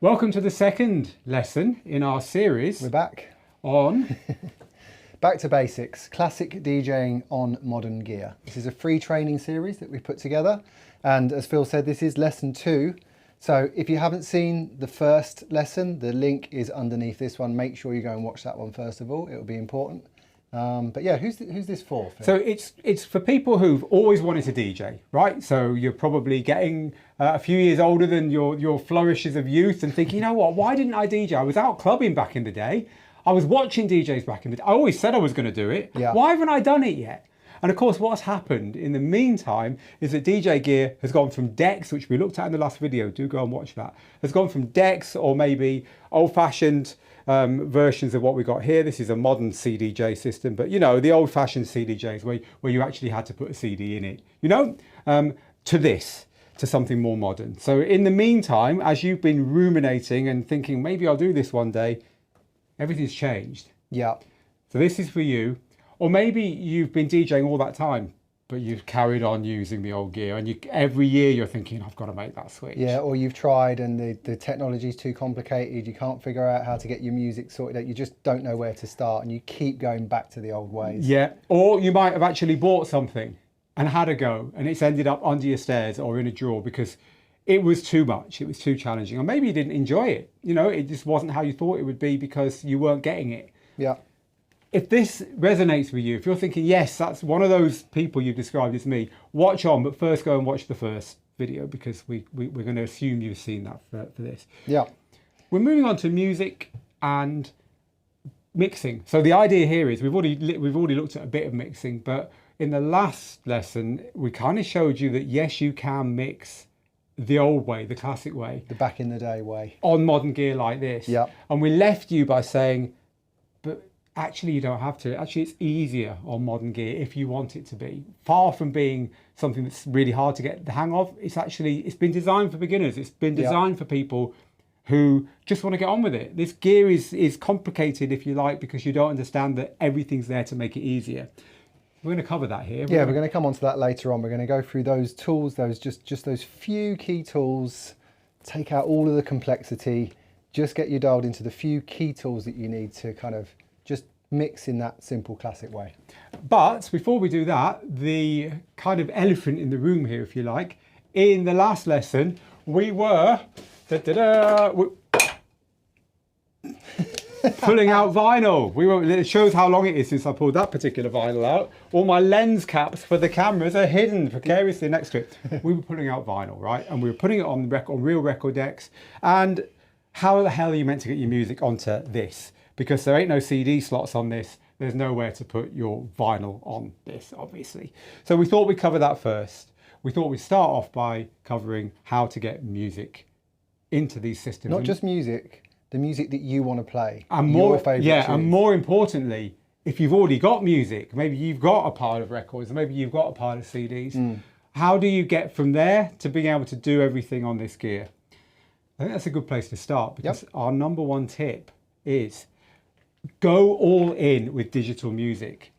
Welcome to the second lesson in our series. We're back. On Back to basics, classic DJing on modern gear. This is a free training series that we put together. And as Phil said, this is lesson 2. So if you haven't seen the first lesson, the link is underneath this one. Make sure you go and watch that one first of all. It will be important. But yeah, who's this for, Phil? So it's for people who've always wanted to DJ, right? So you're probably getting a few years older than your flourishes of youth and thinking, you know what, why didn't I DJ? I was out clubbing back in the day. I was watching DJs back in the day. I always said I was going to do it. Yeah. Why haven't I done it yet? And of course, what's happened in the meantime is that DJ gear has gone from decks, which we looked at in the last video, do go and watch that, has gone from decks or maybe old-fashioned versions of what we got here. This is a modern CDJ system, but you know, the old-fashioned CDJs where you actually had to put a CD in it, you know, to something more modern. So in the meantime, as you've been ruminating and thinking, maybe I'll do this one day, everything's changed. Yeah. So this is for you. Or maybe you've been DJing all that time, but you've carried on using the old gear, and every year you're thinking, I've got to make that switch. Yeah, or you've tried and the technology's too complicated. You can't figure out how to get your music sorted out. You just don't know where to start, and you keep going back to the old ways. Yeah, or you might have actually bought something and had a go, and it's ended up under your stairs or in a drawer because it was too much, it was too challenging, or maybe you didn't enjoy it. You know, it just wasn't how you thought it would be because you weren't getting it. Yeah. If this resonates with you, if you're thinking, yes, that's one of those people you've described as me, watch on, but first go and watch the first video because we're going to assume you've seen that for this. Yeah. We're moving on to music and mixing. So the idea here is we've already looked at a bit of mixing, but in the last lesson, we kind of showed you that yes, you can mix the old way, the classic way. The back in the day way. On modern gear like this. Yeah. And we left you by saying, but actually you don't have to. Actually, it's easier on modern gear if you want it to be. Far from being something that's really hard to get the hang of, it's been designed for beginners. It's been designed for people who just want to get on with it. This gear is complicated, if you like, because you don't understand that everything's there to make it easier. We're going to cover that here. Yeah, we're going to come on to that later on. We're going to go through those tools, just those few key tools, take out all of the complexity, just get you dialed into the few key tools that you need to kind of just mix in that simple classic way. But before we do that, the kind of elephant in the room here, if you like, in the last lesson, we were pulling out vinyl. It shows how long it is since I pulled that particular vinyl out. All my lens caps for the cameras are hidden precariously next to it. We were pulling out vinyl, right? And we were putting it on real record decks. And how the hell are you meant to get your music onto this? Because there ain't no CD slots on this. There's nowhere to put your vinyl on this, obviously. So we thought we'd cover that first. We thought we'd start off by covering how to get music into these systems. Not just music, the music that you want to play. And your favorite tunes. and more importantly, if you've already got music, maybe you've got a pile of records, maybe you've got a pile of CDs. How do you get from there to being able to do everything on this gear? I think that's a good place to start because our number one tip is go all in with digital music.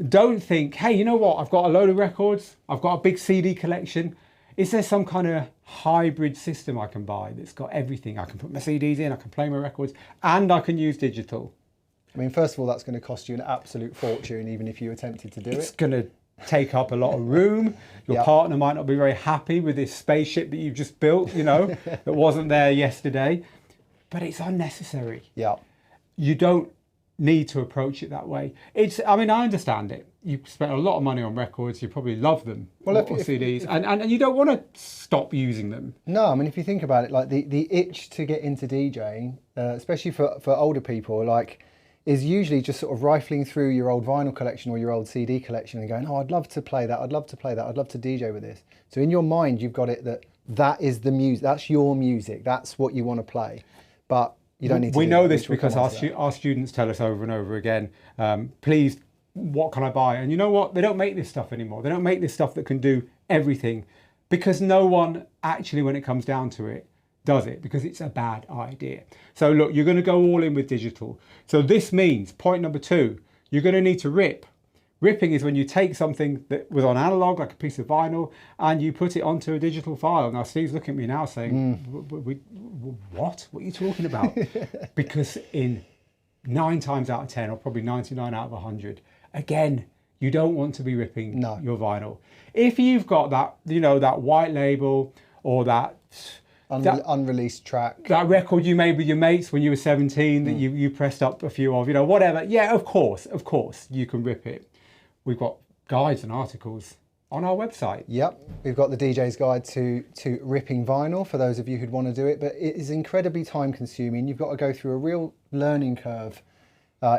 Don't think, hey, you know what? I've got a load of records. I've got a big CD collection. Is there some kind of hybrid system I can buy that's got everything? I can put my CDs in, I can play my records, and I can use digital. I mean, first of all, that's going to cost you an absolute fortune, even if you attempted to do it. It's going to take up a lot of room. Your partner might not be very happy with this spaceship that you've just built, you know, that wasn't there yesterday. But it's unnecessary. Yeah. You don't need to approach it that way. I mean, I understand it. You spent a lot of money on records. You probably love them, or CDs, and you don't want to stop using them. No, I mean, if you think about it, like the itch to get into DJing, especially for older people, like, is usually just sort of rifling through your old vinyl collection or your old CD collection and going, oh, I'd love to play that. I'd love to play that. I'd love to DJ with this. So in your mind, you've got it that is the music. That's your music. That's what you want to play. But you don't need to. We know this because our students tell us over and over again, please, what can I buy? And you know what? They don't make this stuff anymore. They don't make this stuff that can do everything because no one actually, when it comes down to it, does it because it's a bad idea. So look, you're going to go all in with digital. So this means point number 2, you're going to need to rip Ripping is when you take something that was on analog, like a piece of vinyl, and you put it onto a digital file. Now, Steve's looking at me now saying, what? What are you talking about? Because in 9 times out of 10, or probably 99 out of 100, again, you don't want to be ripping your vinyl. If you've got that, you know, that white label or that unreleased track, that record you made with your mates when you were 17 that you pressed up a few of, you know, whatever. Yeah, of course, you can rip it. We've got guides and articles on our website. Yep, we've got the DJ's guide to ripping vinyl for those of you who'd want to do it, but it is incredibly time consuming. You've got to go through a real learning curve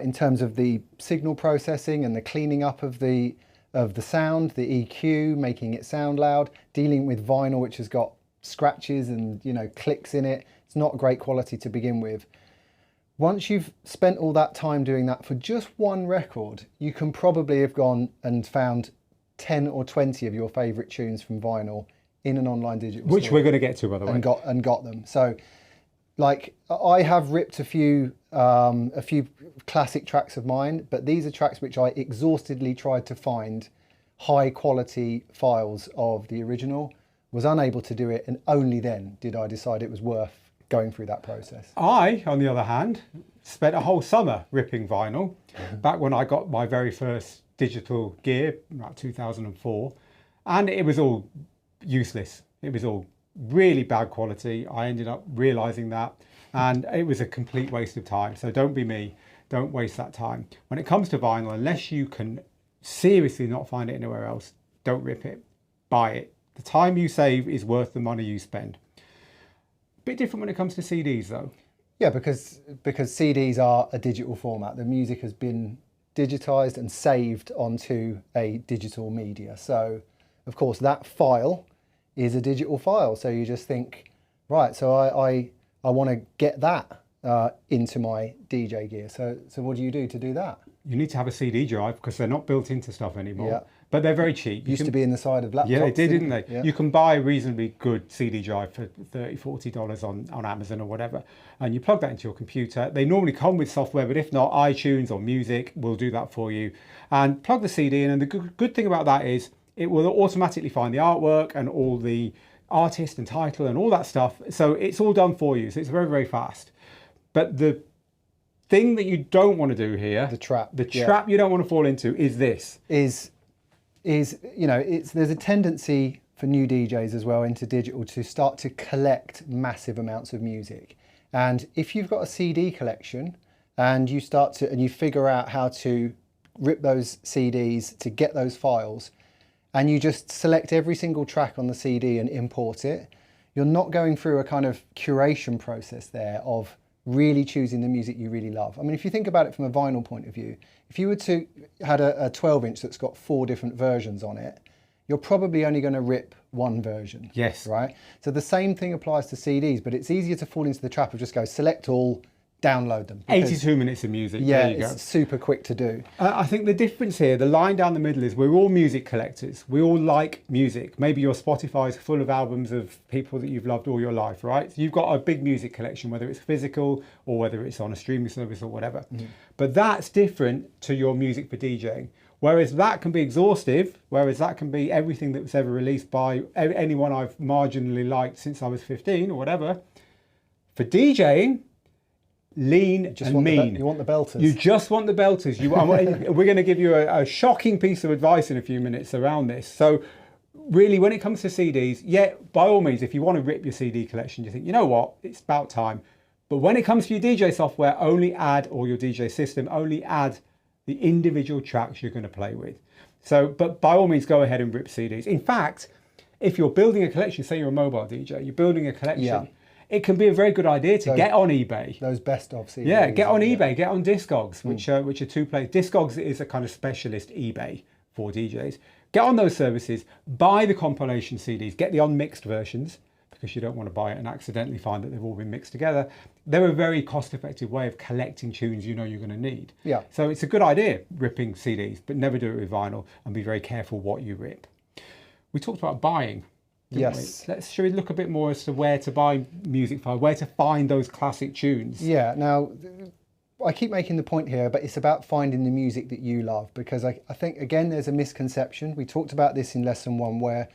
in terms of the signal processing and the cleaning up of the sound, the EQ, making it sound loud, dealing with vinyl which has got scratches and, you know, clicks in it. It's not great quality to begin with. Once you've spent all that time doing that for just one record, you can probably have gone and found 10 or 20 of your favorite tunes from vinyl in an online digital which store, we're going to get to, by the way, and got them. So, like, I have ripped a few classic tracks of mine, but these are tracks which I exhaustively tried to find high quality files of the original, was unable to do it, and only then did I decide it was worth going through that process. I, on the other hand, spent a whole summer ripping vinyl back when I got my very first digital gear, about 2004, and it was all useless. It was all really bad quality. I ended up realizing that, and it was a complete waste of time. So don't be me, don't waste that time. When it comes to vinyl, unless you can seriously not find it anywhere else, don't rip it, buy it. The time you save is worth the money you spend. Bit different when it comes to CDs though. Yeah, because CDs are a digital format. The music has been digitized and saved onto a digital media. So of course that file is a digital file. So you just think, right, so I want to get that into my DJ gear. So what do you do to do that? You need to have a CD drive because they're not built into stuff anymore. Yeah. But they're very cheap. Used to be in the side of laptops. Yeah, they didn't they? Yeah. You can buy a reasonably good CD drive for $30, $40 on Amazon or whatever, and you plug that into your computer. They normally come with software, but if not, iTunes or Music will do that for you. And plug the CD in, and the good thing about that is it will automatically find the artwork and all the artist and title and all that stuff. So it's all done for you. So it's very, very fast. But the thing that you don't want to do here, the trap you don't want to fall into is this. Is you know, there's a tendency for new DJs as well into digital to start to collect massive amounts of music. And if you've got a CD collection and you figure out how to rip those CDs to get those files, and you just select every single track on the CD and import it, you're not going through a kind of curation process there of really choosing the music you really love. I mean, if you think about it from a vinyl point of view, if you were to had a 12-inch that's got 4 different versions on it, you're probably only going to rip one version. Yes. Right? So the same thing applies to CDs, but it's easier to fall into the trap of just go select all, download them. 82 minutes of music. Yeah, there you go. It's super quick to do. I think the difference here, the line down the middle is we're all music collectors. We all like music. Maybe your Spotify is full of albums of people that you've loved all your life, right? So you've got a big music collection, whether it's physical or whether it's on a streaming service or whatever. Mm-hmm. But that's different to your music for DJing. Whereas that can be exhaustive, whereas that can be everything that was ever released by anyone I've marginally liked since I was 15 or whatever. For DJing, lean and mean. You want the belters. You just want the belters. We're going to give you a shocking piece of advice in a few minutes around this. So really, when it comes to CDs, yeah, by all means, if you want to rip your CD collection, you think, you know what, it's about time. But when it comes to your DJ software, or your DJ system, only add the individual tracks you're going to play with. So, but by all means, go ahead and rip CDs. In fact, if you're building a collection, say you're a mobile DJ, you're building a collection, it can be a very good idea to get on eBay. Those best of CDs. Yeah, get on eBay, get on Discogs, which are two-place. Discogs is a kind of specialist eBay for DJs. Get on those services, buy the compilation CDs, get the unmixed versions, because you don't want to buy it and accidentally find that they've all been mixed together. They're a very cost-effective way of collecting tunes you know you're going to need. Yeah. So it's a good idea, ripping CDs, but never do it with vinyl, and be very careful what you rip. We talked about buying. Yes. Should we look a bit more as to where to buy music files, where to find those classic tunes? Yeah. Now, I keep making the point here, but it's about finding the music that you love, because I think, again, there's a misconception. We talked about this in lesson 1, where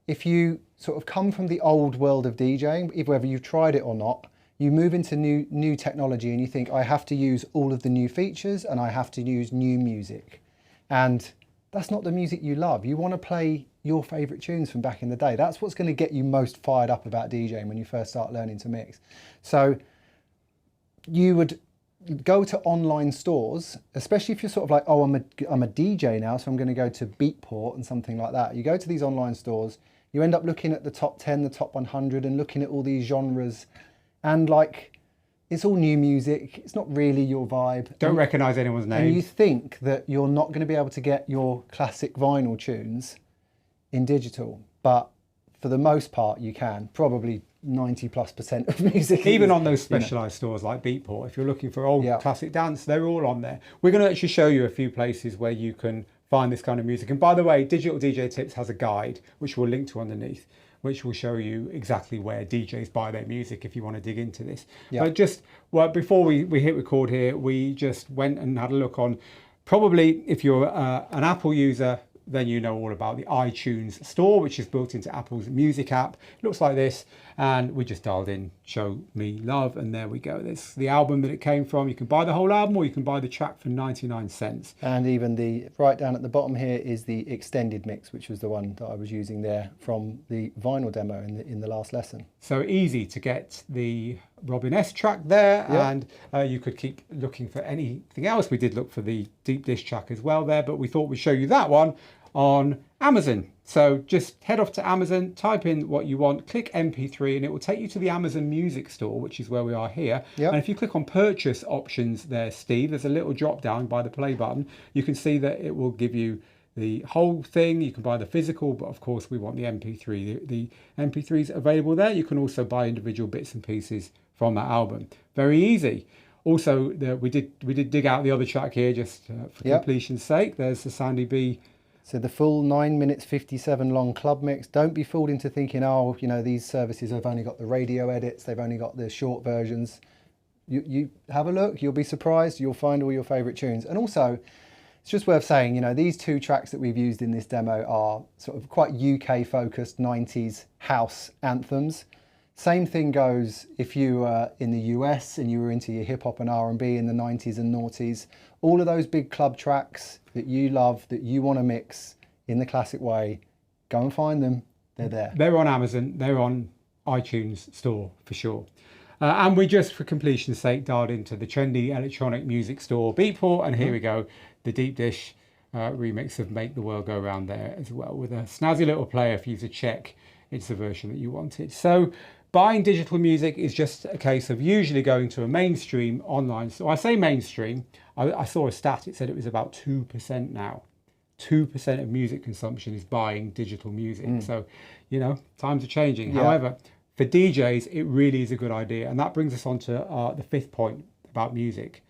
if you sort of come from the old world of DJing, whether you've tried it or not, you move into new technology and you think, I have to use all of the new features and I have to use new music. And that's not the music you love. You want to play your favorite tunes from back in the day. That's what's going to get you most fired up about DJing when you first start learning to mix. So you would go to online stores, especially if you're sort of like, oh, I'm a DJ now, so I'm going to go to Beatport and something like that. You go to these online stores, you end up looking at the top 10, the top 100, and looking at all these genres, and like, it's all new music. It's not really your vibe. Don't recognise anyone's name. And you think that you're not going to be able to get your classic vinyl tunes in digital, but for the most part you can. Probably 90+% of music. Even on those specialised stores like Beatport, if you're looking for old classic dance, they're all on there. We're going to actually show you a few places where you can find this kind of music. And by the way, Digital DJ Tips has a guide, which we'll link to underneath, which will show you exactly where DJs buy their music if you want to dig into this. But just before we hit record here, we just went and had a look on, probably if you're an Apple user, then you know all about the iTunes store, which is built into Apple's music app. It looks like this, and we just dialed in Show Me Love, and there we go. This is the album that it came from. You can buy the whole album, or you can buy the track for 99 cents. And even the right down at the bottom here is the extended mix, which was the one that I was using there from the vinyl demo in the last lesson. So easy to get the Robin S track there, and you could keep looking for anything else. We did look for the Deep Dish track as well there, but we thought we'd show you that one on Amazon. So just head off to Amazon, type in what you want, click MP3, and it will take you to the Amazon Music Store, which is where we are here. And if you click on purchase options there, Steve, there's a little drop down by the play button. You can see that it will give you the whole thing. You can buy the physical, but of course we want the MP3. The MP3 is available there. You can also buy individual bits and pieces from that album. Very easy. Also, we did dig out the other track here just for completion's sake. There's the Sandy B. So the full 9 minutes 57 long club mix. Don't be fooled into thinking, oh, you know, these services have only got the radio edits, they've only got the short versions. You have a look, you'll be surprised, you'll find all your favourite tunes. And also, it's just worth saying, you know, these two tracks that we've used in this demo are sort of quite UK focused 90s house anthems. Same thing goes if you were in the US and you were into your hip hop and R&B in the 90s and noughties. All of those big club tracks that you love, that you want to mix in the classic way, go and find them. They're there. They're on Amazon. They're on iTunes store for sure. And we just, for completion's sake, dialed into the trendy electronic music store Beatport, and here we go, the Deep Dish remix of Make the World Go Round there as well, with a snazzy little player for you to check it's the version that you wanted. So buying digital music is just a case of usually going to a mainstream online. So I say mainstream, I saw a stat, it said it was about 2% now. 2% of music consumption is buying digital music. So, you know, times are changing. However, for DJs, it really is a good idea. And that brings us on to the fifth point about music.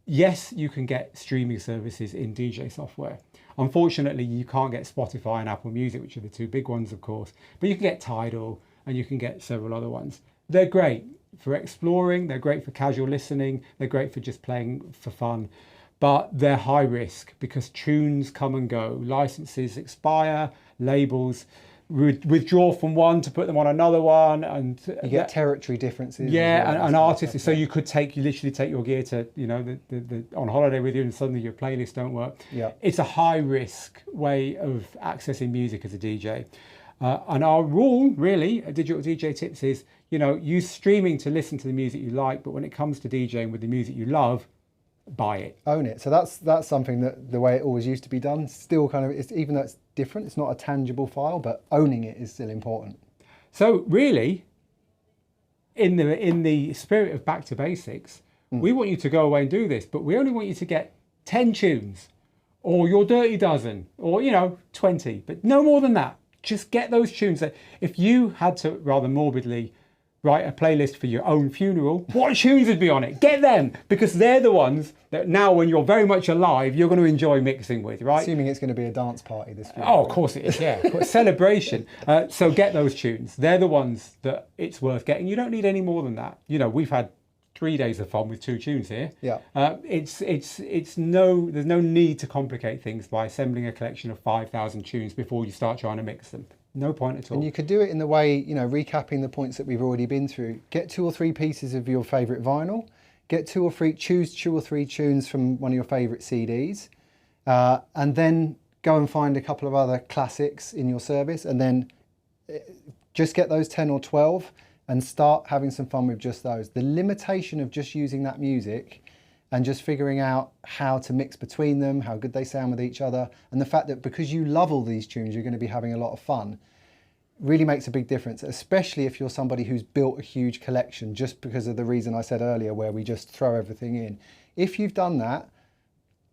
Yes, you can get streaming services in DJ software. Unfortunately, you can't get Spotify and Apple Music, which are the two big ones, of course. But you can get Tidal, and you can get several other ones. They're great for exploring, they're great for casual listening, they're great for just playing for fun, but they're high risk because tunes come and go, licenses expire, labels withdraw from one to put them on another one, and you get territory differences. And artists. So you could literally take your gear to, you know, on holiday with you, and suddenly your playlists don't work. It's a high risk way of accessing music as a DJ. And our rule, really, at Digital DJ Tips is, you know, use streaming to listen to the music you like, but when it comes to DJing with the music you love, buy it. Own it. So that's something that the way it always used to be done, still kind of, it's, even though it's different, it's not a tangible file, but owning it is still important. So really, in the spirit of back to basics, we want you to go away and do this, but we only want you to get 10 tunes, or your dirty dozen, or, you know, 20, but no more than that. Just get those tunes that if you had to, rather morbidly, write a playlist for your own funeral, what tunes would be on it? Get them, because they're the ones that now, when you're very much alive, you're going to enjoy mixing with, right? Assuming it's going to be a dance party this funeral. Oh, of course it is, yeah. Celebration. So get those tunes. They're the ones that it's worth getting. You don't need any more than that. You know, we've had 3 days of fun with 2 tunes here. Yeah. There's no need to complicate things by assembling a collection of 5,000 tunes before you start trying to mix them. No point at all. And you could do it in the way, you know, recapping the points that we've already been through. Get 2 or 3 pieces of your favourite vinyl. Get choose 2 or 3 tunes from one of your favourite CDs. And then go and find a couple of other classics in your service. And then just get those 10 or 12 and start having some fun with just those. The limitation of just using that music and just figuring out how to mix between them, how good they sound with each other, and the fact that because you love all these tunes, you're going to be having a lot of fun, really makes a big difference, especially if you're somebody who's built a huge collection, just because of the reason I said earlier, where we just throw everything in. If you've done that,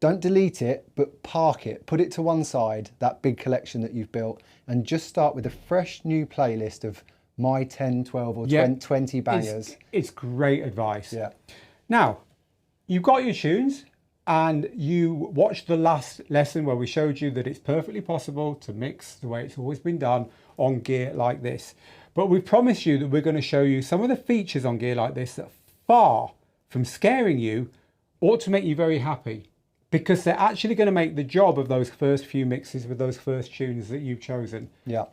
don't delete it, but park it, put it to one side, that big collection that you've built, and just start with a fresh new playlist of my 10, 12 or 20 bangers. It's great advice. Yeah. Now, you've got your tunes and you watched the last lesson where we showed you that it's perfectly possible to mix the way it's always been done on gear like this. But we promised you that we're going to show you some of the features on gear like this that, far from scaring you, ought to make you very happy, because they're actually going to make the job of those first few mixes with those first tunes that you've chosen a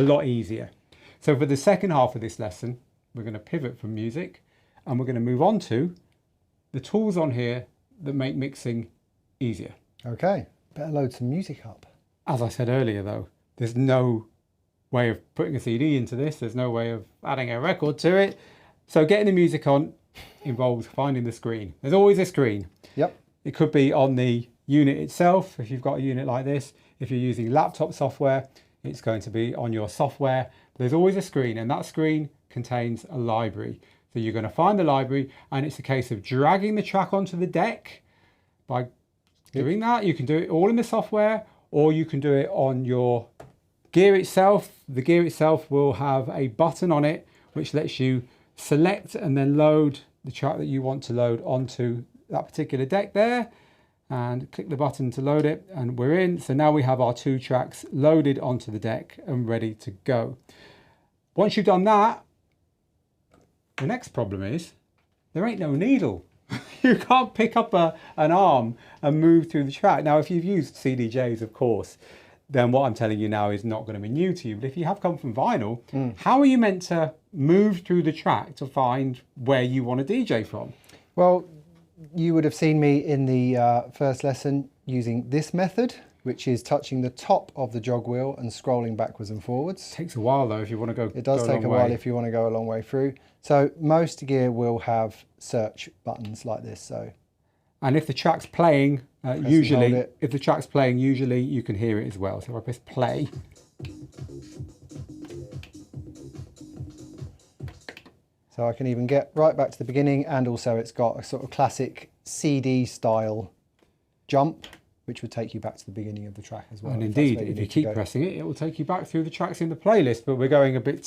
lot easier. So for the second half of this lesson, we're going to pivot from music and we're going to move on to the tools on here that make mixing easier. Okay, better load some music up. As I said earlier though, there's no way of putting a CD into this. There's no way of adding a record to it. So getting the music on involves finding the screen. There's always a screen. Yep. It could be on the unit itself, if you've got a unit like this. If you're using laptop software, it's going to be on your software. There's always a screen, and that screen contains a library. So you're going to find the library, and it's a case of dragging the track onto the deck. By doing that, you can do it all in the software, or you can do it on your gear itself. The gear itself will have a button on it which lets you select and then load the track that you want to load onto that particular deck there, and click the button to load it, and we're in. So now we have our 2 tracks loaded onto the deck and ready to go. Once you've done that, the next problem is there ain't no needle. You can't pick up an arm and move through the track. Now, if you've used CDJs, of course, then what I'm telling you now is not going to be new to you. But if you have come from vinyl, how are you meant to move through the track to find where you want to DJ from? Well, you would have seen me in the first lesson using this method, which is touching the top of the jog wheel and scrolling backwards and forwards. It takes a while though if you want to go. It does take a while if you want to go a long way through. So most gear will have search buttons like this. So, and if the track's playing, usually you can hear it as well. So if I press play. So I can even get right back to the beginning, and also it's got a sort of classic CD style jump, which would take you back to the beginning of the track as well. And indeed, if you keep pressing it, it will take you back through the tracks in the playlist, but we're going a bit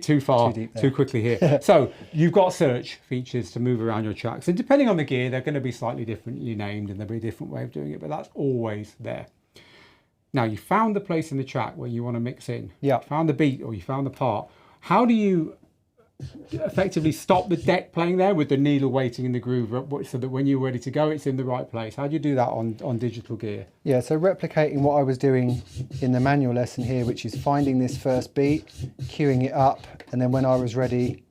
too far, too quickly here. So you've got search features to move around your tracks, and depending on the gear, they're going to be slightly differently named, and there'll be a different way of doing it, but that's always there. Now, you found the place in the track where you want to mix in. Yeah. You found the beat, or you found the part. How do you effectively stop the deck playing there with the needle waiting in the groove so that when you're ready to go, it's in the right place? How do you do that on digital gear? Yeah, so replicating what I was doing in the manual lesson here, which is finding this first beat, queuing it up, and then when I was ready,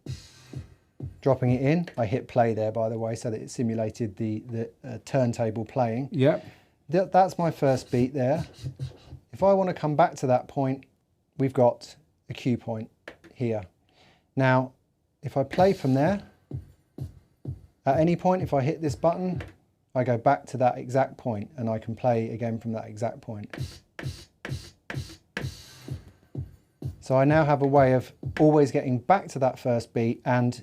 dropping it in. I hit play there, by the way, so that it simulated the turntable playing. Yep. That's my first beat there. If I want to come back to that point, we've got a cue point here. Now, if I play from there, at any point, if I hit this button, I go back to that exact point and I can play again from that exact point. So I now have a way of always getting back to that first beat and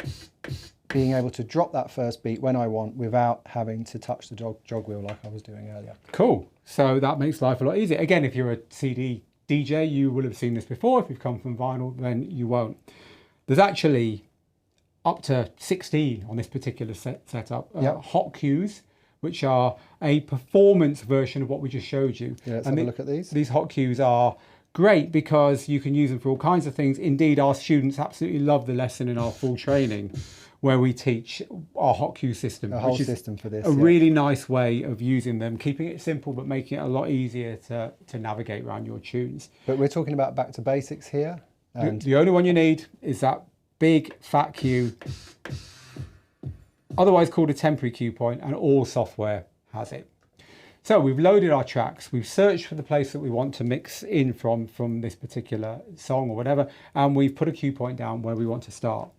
being able to drop that first beat when I want without having to touch the jog wheel like I was doing earlier. Cool. So that makes life a lot easier. Again, if you're a CD DJ, you will have seen this before. If you've come from vinyl, then you won't. There's actually up to 16 on this particular setup, hot cues, which are a performance version of what we just showed you. Yeah, let's have a look at these. These hot cues are great because you can use them for all kinds of things. Indeed, our students absolutely love the lesson in our full training where we teach our hot cue system, A whole which is system for this. a really nice way of using them, keeping it simple but making it a lot easier to navigate around your tunes. But we're talking about back to basics here. And The only one you need is that big fat cue, otherwise called a temporary cue point, and all software has it. So we've loaded our tracks, we've searched for the place that we want to mix in from this particular song or whatever, and we've put a cue point down where we want to start.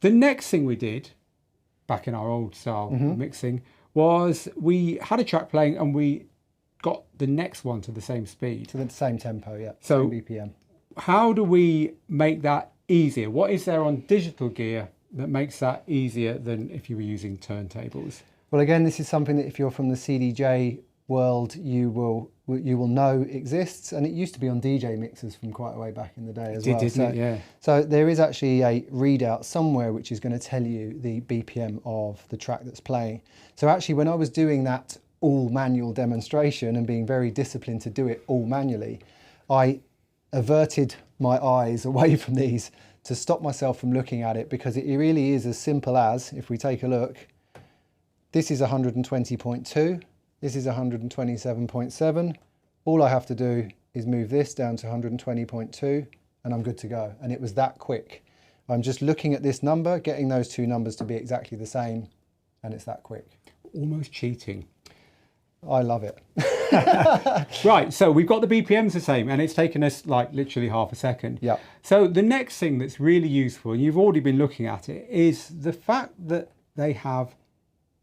The next thing we did, back in our old style of mixing, was we had a track playing and we got the next one to the same speed. to the same tempo, yeah. So- same BPM. How do we make that easier? What is there on digital gear that makes that easier than if you were using turntables? Well, again, this is something that if you're from the CDJ world, you will know exists, and it used to be on DJ mixers from quite a way back in the day as well. Didn't it? Yeah. So there is actually a readout somewhere which is going to tell you the BPM of the track that's playing. So actually, when I was doing that all manual demonstration and being very disciplined to do it all manually, I averted my eyes away from these to stop myself from looking at it, because it really is as simple as, if we take a look, this is 120.2, this is 127.7. All I have to do is move this down to 120.2 and I'm good to go. And it was that quick. I'm just looking at this number, getting those two numbers to be exactly the same, and it's that quick. Almost cheating. I love it. Right, so we've got the BPMs the same, and it's taken us like literally half a second. Yeah. So the next thing that's really useful, and you've already been looking at it, is the fact that they have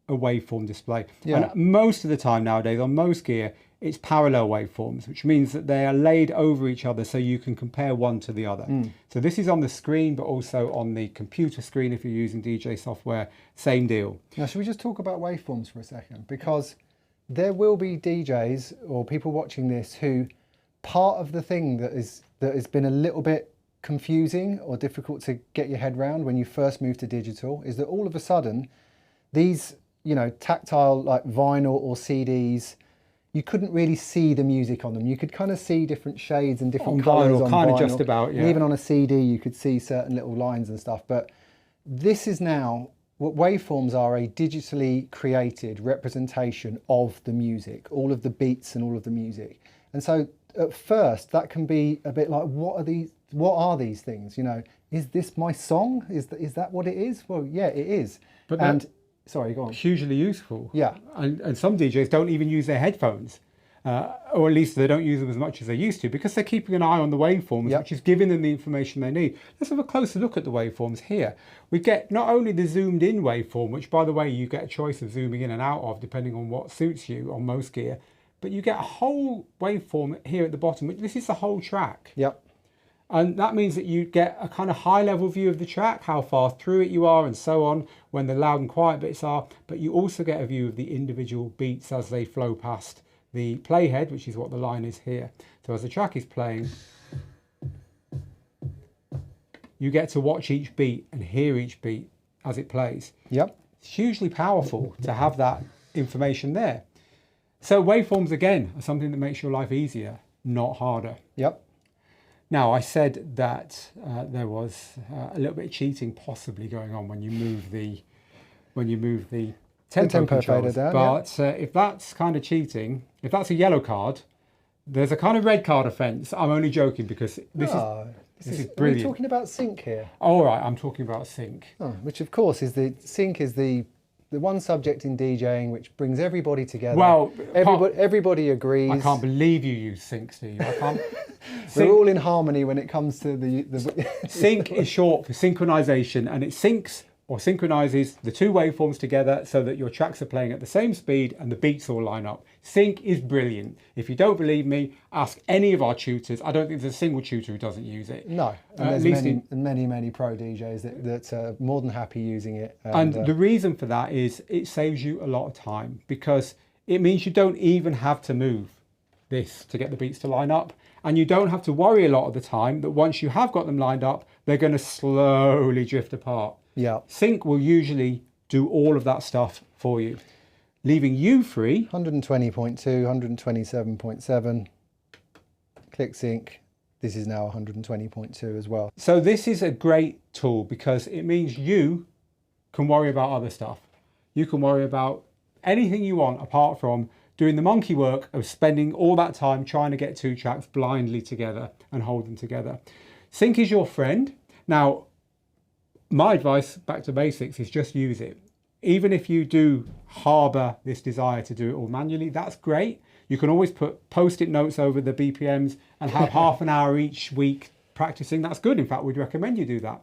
a waveform display. Yeah. And most of the time nowadays on most gear, it's parallel waveforms, which means that they are laid over each other so you can compare one to the other. So this is on the screen, but also on the computer screen if you're using DJ software, same deal. Now, should we just talk about waveforms for a second? Because there will be DJs or people watching this who, part of the thing that has been a little bit confusing or difficult to get your head around when you first move to digital, is that all of a sudden these, tactile like vinyl or CDs, you couldn't really see the music on them. You could kind of see different shades and different colours on kind vinyl. of just about, yeah. And even on a CD, you could see certain little lines and stuff. But this is now, what waveforms are, a digitally created representation of the music, all of the beats and all of the music. And so at first that can be a bit like, what are these things? Is this my song? Is that what it is? Well, yeah, it is. But sorry, go on. Hugely useful. Yeah. And some DJs don't even use their headphones, or at least they don't use them as much as they used to, because they're keeping an eye on the waveforms, Yep. which is giving them the information they need. Let's have a closer look at the waveforms here. We get not only the zoomed in waveform, which by the way, you get a choice of zooming in and out of depending on what suits you on most gear, but you get a whole waveform here at the bottom, which this is the whole track. Yep. And that means that you get a kind of high level view of the track, how far through it you are and so on, when the loud and quiet bits are, but you also get a view of the individual beats as they flow past the playhead, which is what the line is here. So as the track is playing, you get to watch each beat and hear each beat as it plays. Yep. It's hugely powerful to have that information there. So waveforms, again, are something that makes your life easier, not harder. Yep. Now, I said that there was a little bit of cheating possibly going on when you move the tempo fader controls. down, But if that's kind of cheating, if that's a yellow card, there's a kind of red card offence. I'm only joking because this is Are brilliant. we talking about sync here? All right, I'm talking about sync. Oh, which of course is the one subject in DJing which brings everybody together. Well, everybody agrees. I can't believe you use sync, Steve. I can't. We're all in harmony when it comes to the Sync is short for synchronization, and it syncs or synchronizes the two waveforms together so that your tracks are playing at the same speed and the beats all line up. Sync is brilliant. If you don't believe me, ask any of our tutors. I don't think there's a single tutor who doesn't use it. No, and at there's least many pro DJs that are more than happy using it. And the reason for that is it saves you a lot of time, because it means you don't even have to move this to get the beats to line up. And you don't have to worry a lot of the time that once you have got them lined up, they're going to slowly drift apart. Yeah. Sync will usually do all of that stuff for you, leaving you free. 120.2, 127.7, click sync. This is now 120.2 as well. So this is a great tool because it means you can worry about other stuff. You can worry about anything you want apart from doing the monkey work of spending all that time trying to get 2 tracks blindly together and hold them together. Sync is your friend. Now, my advice, back to basics, is just use it. Even if you do harbour this desire to do it all manually, that's great. You can always put post-it notes over the BPMs and have half an hour each week practicing. That's good. In fact, we'd recommend you do that.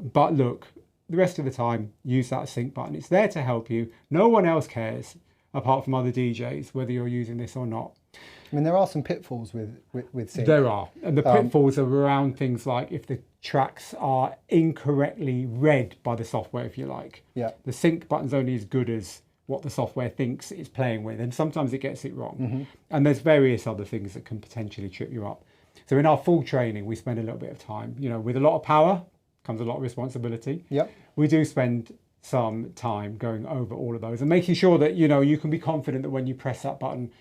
But look, the rest of the time, use that sync button. It's there to help you. No one else cares apart from other DJs, whether you're using this or not. I mean, there are some pitfalls with sync. There are. And the pitfalls are around things like if the tracks are incorrectly read by the software, if you like. Yeah. The sync button's only as good as what the software thinks it's playing with, and sometimes it gets it wrong. Mm-hmm. And there's various other things that can potentially trip you up. So in our full training, we spend a little bit of time. You know, with a lot of power comes a lot of responsibility. Yep. We do spend some time going over all of those and making sure that, you know, you can be confident that when you press that button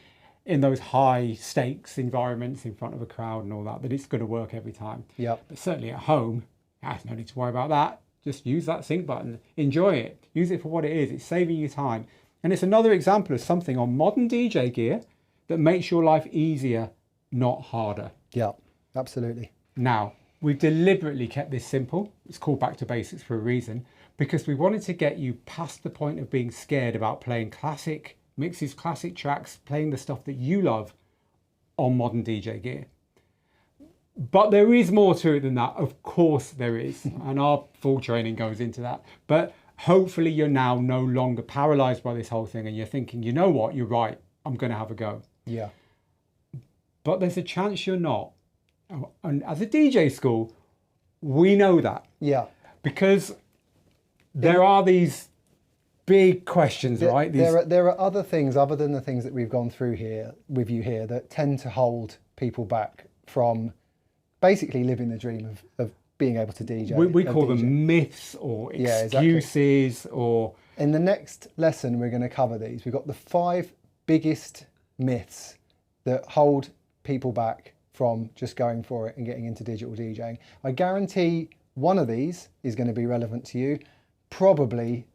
in those high stakes environments in front of a crowd and all that, that it's going to work every time. Yep. But certainly at home, no need to worry about that. Just use that sync button, enjoy it, use it for what it is. It's saving you time. And it's another example of something on modern DJ gear that makes your life easier, not harder. Yeah, absolutely. Now, we've deliberately kept this simple. It's called Back to Basics for a reason, because we wanted to get you past the point of being scared about playing classic mixes, classic tracks, playing the stuff that you love on modern DJ gear. But there is more to it than that. Of course there is. And our full training goes into that. But hopefully you're now no longer paralyzed by this whole thing and you're thinking, you know what, you're right, I'm going to have a go. Yeah. But there's a chance you're not. And as a DJ school, we know that. Yeah. Because there are these big questions, right? There are other things other than the things that we've gone through here with you here that tend to hold people back from basically living the dream of being able to DJ. We call them myths or excuses. Yeah, exactly. Or... In the next lesson, we're going to cover these. We've got the 5 biggest myths that hold people back from just going for it and getting into digital DJing. I guarantee one of these is going to be relevant to you, probably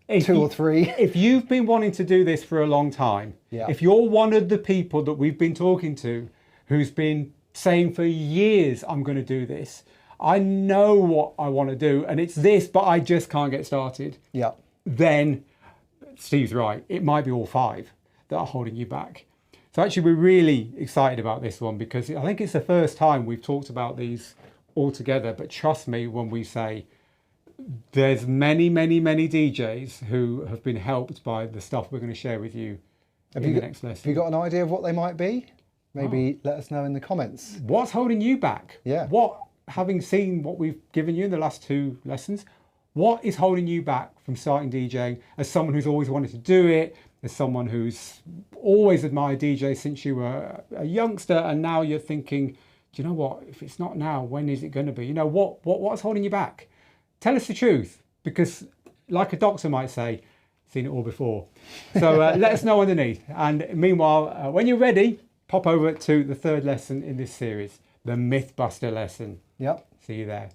2 or 3. If you've been wanting to do this for a long time, yeah. If you're one of the people that we've been talking to who's been saying for years, I'm going to do this, I know what I want to do and it's this, but I just can't get started. Yeah. Then Steve's right. It might be all 5 that are holding you back. So actually we're really excited about this one because I think it's the first time we've talked about these all together, but trust me when we say there's many, many, many DJs who have been helped by the stuff we're going to share with you in the next lesson. Have you got an idea of what they might be? Maybe let us know in the comments. What's holding you back? Yeah. Having seen what we've given you in the last 2 lessons, what is holding you back from starting DJing as someone who's always wanted to do it, as someone who's always admired DJ since you were a youngster and now you're thinking, do you know what, if it's not now, when is it going to be? You know, what's holding you back? Tell us the truth, because like a doctor might say, seen it all before. So let us know underneath. And meanwhile, when you're ready, pop over to the 3rd lesson in this series, the Mythbuster lesson. Yep. See you there.